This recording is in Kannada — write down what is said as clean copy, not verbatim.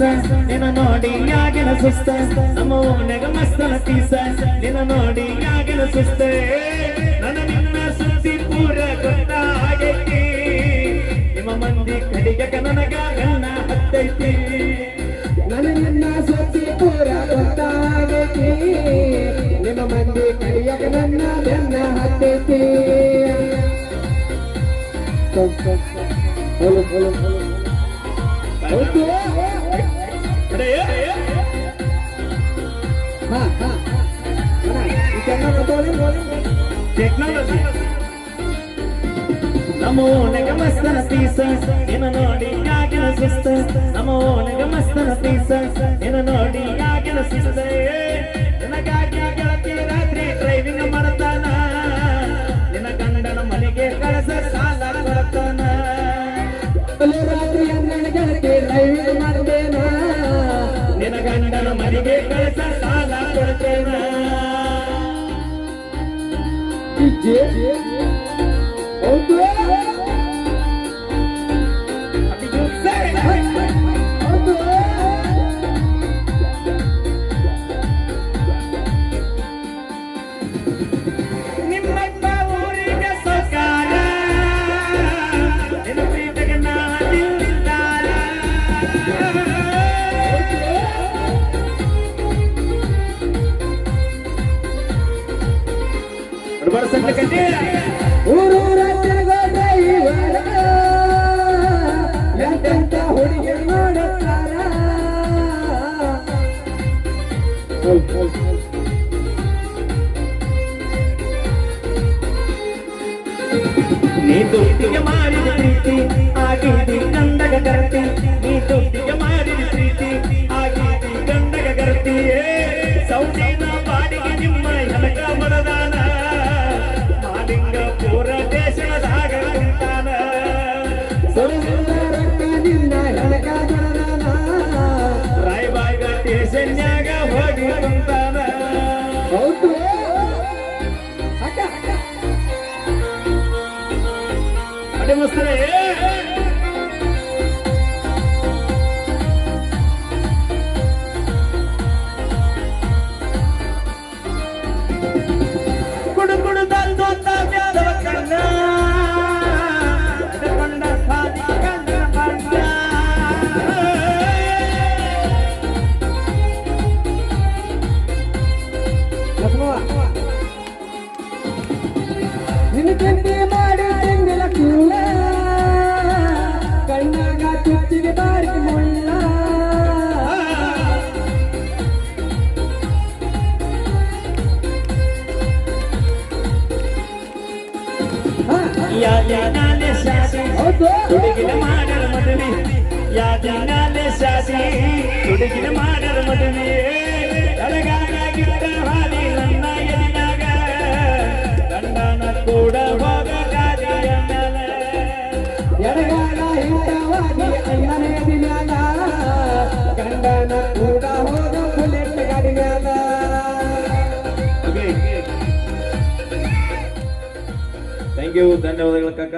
ಪೀಸ ನಿನ್ನ ನೋಡಿ ಆಗಿನ ಸುಸ್ತ ನಮ್ಮ ಓಣೆಗ ಮಸ್ತನ ಪೀಸ ನಿನ್ನ ನೋಡಿ ಆಗಿನ ಸುಸ್ತ ನನ್ನ ನಿನ್ನ ಸುದ್ದಿ ಪೂರ ಗೊತ್ತಾಗೈತಿ ನಿಮ್ಮ ಮಂದಿ ಕಡಿಗ ನನಗ ಗನ್ನ ಹತ್ತೈತಿ ನನ್ನ ನಿನ್ನ ಸುದ್ದಿ ಪೂರ ಗೊತ್ತಾಗೈತಿ ನಿಮ್ಮ ಮಂದಿ ಕಡಿಗ ನನ್ನ ಗನ್ನ ಹತ್ತೈತಿ ಟೆಕ್ನಾಲಜಿ ನಮ್ಮ ಓಣೆಗ ಮಸ್ತನ ಪೀಸ ನಿನ್ನ ನೋಡಿ ಆಗಿನ ಸುಸ್ತ ನಮ್ಮ ಓಣೆಗ ಮಸ್ತನ ಪೀಸ ನಿನ್ನ ನೋಡಿ ಆಗಿನ ಸುಸ್ತ ನಿನಗಾಗಿ ಗೆಳತಿ ರಾತ್ರಿ ಡ್ರೈವಿಂಗ್ ಮಾಡ್ತಾನ ನಿನ್ನ ಗಂಡನ ಮನೆಗೆ ಕಳಸ ಸಾಲ ಕೊಡ್ತಾನ ರಾತ್ರಿ 12 ಗಂಟೆ ಡ್ರೈವಿಂಗ್ ಮಾಡ್ತೇನ ನಿನ್ನ ಗಂಡನ ಮನೆಗೆ ಕಳಸ ಸಾಲ ಕೊಡ್ತೇನ ನಿಮ್ಮಪ್ಪ ಊರಿಗೆ ಸೌಕಾರ ನಿನ್ನ ಪ್ರೀತಿಗೆ ನಾನಿದ್ದಾರ ಊರೂರ ತಿರುಗೋ ಡ್ರೈವರ ಎಂತೆಂತ ಹುಡುಗಿ ನೋಡುತ್ತಾರ ನೀ ದುಡ್ಡಿಗೆ ಮಾಡಿದ ಪ್ರೀತಿ ಆಗಿದ್ದಿ ಗಂಡಗ ಗರತಿ ನೀ ದುಡ್ಡಿಗೆ ಮಾಡಿದ ಪ್ರೀತಿ ಆಗಿದ್ದಿ ಗಂಡಗ ಗರತಿ ಸೌದಿನ ಬಾಡಿಗೆ ನಿಮ್ಮ ಹೆಲಕ ಮರದಾನ ಮಾಲಿಂಗಪುರ ದೇಶದಾಗ ಕುಂತಾನ ರೊಕ್ಕ ನಿನ್ನ ಹೆಣಕ ಬರದಾನ ರಾಯಬಾಗ ಸ್ಟೇಷನ್ಯಾಗ ಹೋಗಿ ಕುಂತಾನ ಹೌದು ಅದೇ ಮಸ್ತರೇ ಕುಡು ಕುಡು ತಂದು ತಾವ್ಯಾದವ ಕಣ್ಣ ಕೊಂಡ ಸಾದಿ ಕಣ್ಣ ಬಣ್ಣ ನಿನ್ನ ಚಿಂತೆ ಮಾಡಿ ತಿಂಗಳ ಕೂಲ ಕಣ್ಣಾಗ ಚುಚ್ಚಿಗೆ ಬಾರಿ ಮುಳ್ಳ ಯಾದಿನಾಲೆ ಶಾದಿ ಹುಡುಗಿನ ಮಾಡರ ಮದುವೆ ಯಾದಿನಾಲೆ ಶಾದಿ ಹುಡುಗಿನ ಮಾಡರ ಮದುವೆ ಅಳಗಾಗಿದ್ದ ಹಾದಿ ನನ್ನ ಎದಿನಾಗ ಗಂಡನ ಕೂಡ ಹೋಗ ಗಾದಿಯ ಮೇಲೆ ಎಡಗಾಲ ಹಿತವಾಗಿ ಅಣ್ಣನ ಎದಿನಾಗ ಗಂಡನ ಕೂಡ ಹೋಗ ಬುಲೆಟ್ ಗಾಡಿ ಮ್ಯಾಲ ಥ್ಯಾಂಕ್ ಯು ಧನ್ಯವಾದಗಳು ಕಾಕ.